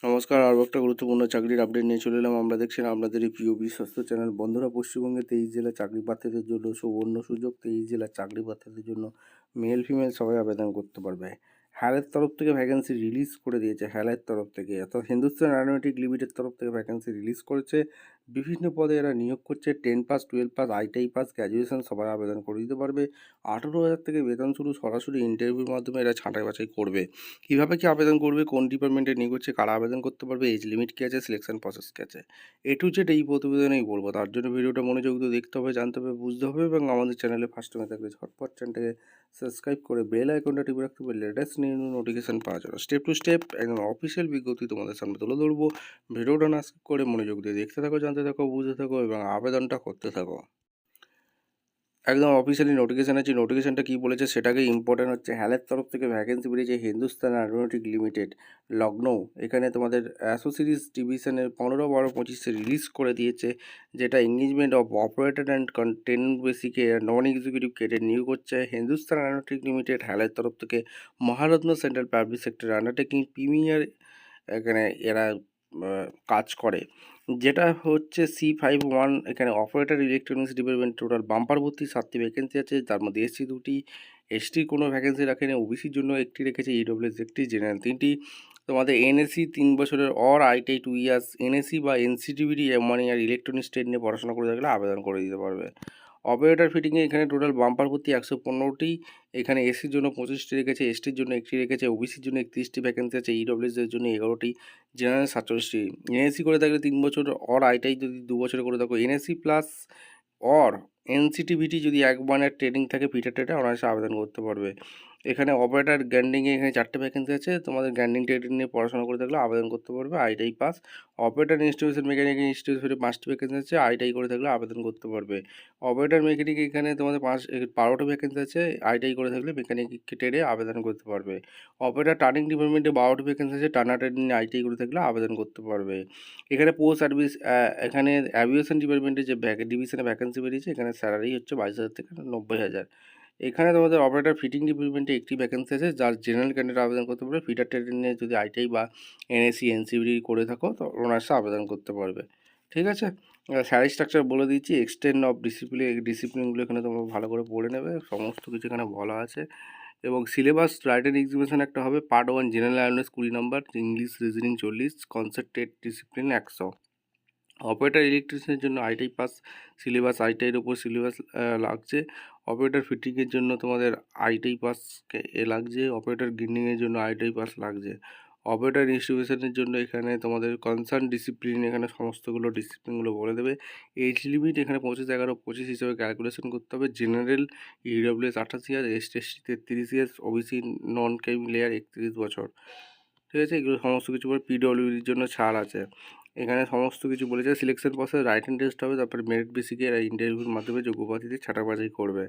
নমস্কার, আরও একটা গুরুত্বপূর্ণ চাকরির আপডেট নিয়ে চলে এলাম। আমরা দেখছেন আপনাদের এই প্রিয় বিশ্বস্ত চ্যানেল। বন্ধুরা, পশ্চিমবঙ্গে 23 জেলার চাকরি প্রার্থীদের জন্য সুবর্ণ সুযোগ। 23 জেলার চাকরি প্রার্থীদের জন্য মেল ফিমেল সবাই আবেদন করতে পারবে। হ্যালের তরফ থেকে ভ্যাকেন্সি রিলিজ করে দিয়েছে। হ্যালের তরফ থেকে অর্থাৎ হিন্দুস্তান অ্যারোনটিক লিমিটেড তরফ থেকে ভ্যাকেন্সি রিলিজ করেছে। বিভিন্ন পদে এরা নিয়োগ করছে। 10 pass, 12 pass, ITI pass, graduation সবাই আবেদন করে দিতে পারবে। 18,000 থেকে বেতন শুরু। সরাসরি ইন্টারভিউর মাধ্যমে এরা ছাঁটাই বাছাই করবে। কীভাবে কি আবেদন করবে, কোন ডিপার্টমেন্টে নিয়োগ হচ্ছে, কারা আবেদন করতে পারবে, এজ লিমিট কী আছে, সিলেকশন প্রসেস কী আছে, এ টু জেড এই প্রতিবেদনেই বলবো। তার জন্য ভিডিওটা মনোযোগ দিয়ে দেখতে হবে, জানতে হবে, বুঝতে হবে এবং আমাদের চ্যানেলে ফার্স্ট টাইমে থাকলে ঝটপট চ্যানেলটাকে সাবস্ক্রাইব করে বেল আইকনটা টিপে রাখতে হবে লেটেস্ট নিউ নোটিফিকেশন পাওয়ার জন্য। স্টেপ টু স্টেপ একদম অফিসিয়াল বিজ্ঞপ্তি তোমাদের সামনে তুলে ধরবো। ভিডিওটা না স্কিপ করে মনোযোগ দিয়ে দেখতে থাকো, জানতে থাকো, বুঝতে থাকো এবং আবেদনটা করতে থাকো। একদম অফিসিয়ালি নোটিফিকেশান আছে। নোটিফিকেশানটা কী বলেছে সেটাকে ইম্পর্টেন্ট হচ্ছে। হ্যালের তরফ থেকে ভ্যাকেন্সি বেরিয়েছে হিন্দুস্তান অ্যারোনটিক লিমিটেড, লখনৌ। এখানে তোমাদের অ্যাসোসিরিজ ডিভিশনের 15/12/25 রিলিজ করে দিয়েছে, যেটা engagement of operator and content বেসিকে নন এক্সিকিউটিভ কেডার নিয়োগ করছে হিন্দুস্তান অ্যারোনটিক লিমিটেড হ্যালের তরফ থেকে। Maharatna central public sector undertaking premier এখানে এরা কাজ করে, যেটা হচ্ছে C51। এখানে operator electronics department total bumper ভর্তি 7টি ভ্যাকেন্সি আছে, তার মধ্যে এসসি 2টি, এসটির কোনো ভ্যাকেন্সি রাখেনি, ওবিসির জন্য 1টি রেখেছে, ইডব্লিউএস 1টি, জেনারেল 3টি। তোমাদের এনএসসি 3 বছরের অর আইটিআই 2 ইয়ার্স, এনএসসি বা এনসিটিভিটি 1 ইয়ার ইলেকট্রনিক্স ট্রেড নিয়ে পড়াশোনা করে থাকলে আবেদন করে দিতে পারবে। অপারেটর ফিটিংয়ে এখানে টোটাল বাম্পার ভর্তি 115টি। এখানে এসির জন্য 25টি রেখেছে, এসটির জন্য 1টি রেখেছে, ওবিসির জন্য 31টি ভ্যাকেন্সি আছে, ইডব্লিউএসের জন্য 11টি, জেনারেল 47টি। এনএসসি করে থাকলে 3 বছর, অর আইটিআই যদি 2 বছরে করে থাকো, এনএসসি প্লাস অর এনসিটিভিটি যদি 1 ইয়ার ট্রেনিং থাকে ফিটার ট্রেডে, অনায়াসে আবেদন করতে পারবে। এখানে অপারেটর গ্যান্ডিংয়ে এখানে 4টে ভ্যাকেন্সি আছে। তোমাদের গ্যান্ডিং ট্রেডিং নিয়ে পড়াশোনা করে থাকলে আবেদন করতে পারবে, ITI pass. Operator installation mechanic ইনস্টিটিউশনে 5টি ভ্যাকেন্সি আছে, আইটিআই করে থাকলে আবেদন করতে পারবে। অপারেটর মেকানিক এখানে তোমাদের 12টি ভ্যাকেন্সি আছে, আইটিআই করে থাকলে মেকানিক ট্রেডে আবেদন করতে পারবে। অপারেটর টার্নিং ডিপার্টমেন্টে 12টি ভ্যাকেন্সি আছে, টার্নার ট্রেডিং আইটিআই করে থাকলে আবেদন করতে পারবে। এখানে পোস্ট সার্ভিস এখানে অ্যাভিয়েশন ডিপার্টমেন্টে যে ডিভিশনে ভ্যাকেন্সি বেরিয়েছে, এখানে স্যালারি হচ্ছে 22,000 থেকে 90,000। এখানে তোমাদের অপারেটর ফিটিং ডিপার্টমেন্টে 1টি ভ্যাকেন্সি আছে, যার জেনারেল ক্যান্ডিডেট আবেদন করতে পারবে। ফিটার ট্রেডিং নিয়ে যদি আইটিআই বা এনএসসি এনসিবিটি করে থাকো তো অনায়াসে আবেদন করতে পারবে। ঠিক আছে, স্যালারি স্ট্রাকচার বলে দিচ্ছি। এক্সটেন্ড অফ ডিসিপ্লিনগুলো এখানে তোমরা ভালো করে পড়ে নেবে, সমস্ত কিছু এখানে বলা আছে। এবং সিলেবাস রাইটার এক্সিবিশন একটা হবে। পার্ট 1 জেনারেল অ্যাওয়ারনেস 20 নম্বর, English reasoning 40, concentrate discipline 100। Operator ইলেকট্রিশিয়ানের জন্য আইটিআই পাস সিলেবাস, আইটিআইয়ের ওপর সিলেবাস লাগছে। অপারেটর ফিটিংয়ের জন্য তোমাদের আইটিআই পাস লাগছে। অপারেটর গ্রিন্ডিংয়ের জন্য আইটিআই পাস লাগছে। অপারেটর ইনস্টিটিউশনের জন্য এখানে তোমাদের কনসার্ন ডিসিপ্লিন, এখানে সমস্তগুলো ডিসিপ্লিনগুলো বলে দেবে। এজ লিমিট এখানে 25/11/25 হিসাবে ক্যালকুলেশন করতে হবে। General EWS 28 year, ST 33 years, OBC non creamy layer 31 বছর। ঠিক আছে, এগুলো সমস্ত কিছু পরে পিডব্লিউডির জন্য ছাড় আছে। এখানে সমস্ত কিছু বলেছে। সিলেকশন প্রসেস রাইটিং টেস্ট হবে, তারপরে মেরিট বেসিকে এরা ইন্টারভিউর মাধ্যমে যোগ্য প্রার্থীদের ছাঁটাবাছাই করবে।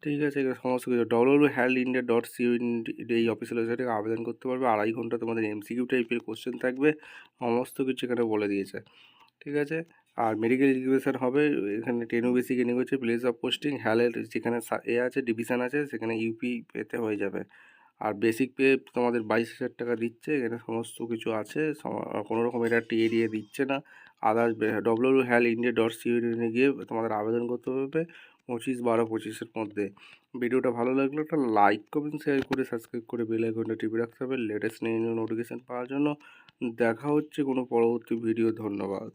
ঠিক আছে, এগুলো সমস্ত কিছু www.healthindia.co এই অফিসিয়াল ওয়েবসাইট থেকে আবেদন করতে পারবে। 2.5 ঘন্টা তোমাদের এমসিকিউ টাইপের কোশ্চেন থাকবে, সমস্ত কিছু এখানে বলে দিয়েছে। ঠিক আছে, আর মেডিকেল এডুকেশান হবে। এখানে 10 বেসিকে নিয়ে হচ্ছে। প্লেস অফ পোস্টিং হ্যালের যেখানে আছে ডিভিশন আছে, সেখানে ইউপি পেতে হয়ে যাবে। আর বেসিক পে তোমাদের 22,000 টাকা দিচ্ছে। এখানে সমস্ত কিছু আছে, কোনো রকম এটা এড়িয়ে দিচ্ছে না। আদার্স www.healthindia.co গিয়ে তোমাদের আবেদন করতে হবে 25/12/25 মধ্যে। ভিডিওটা ভালো লাগলে একটা লাইক, কমেন্ট, শেয়ার করে সাবস্ক্রাইব করে বেল আইকনটা টিপে রাখতে হবে লেটেস্ট নিউ নোটিফিকেশান পাওয়ার জন্য। দেখা হচ্ছে কোনো পরবর্তী ভিডিও। ধন্যবাদ।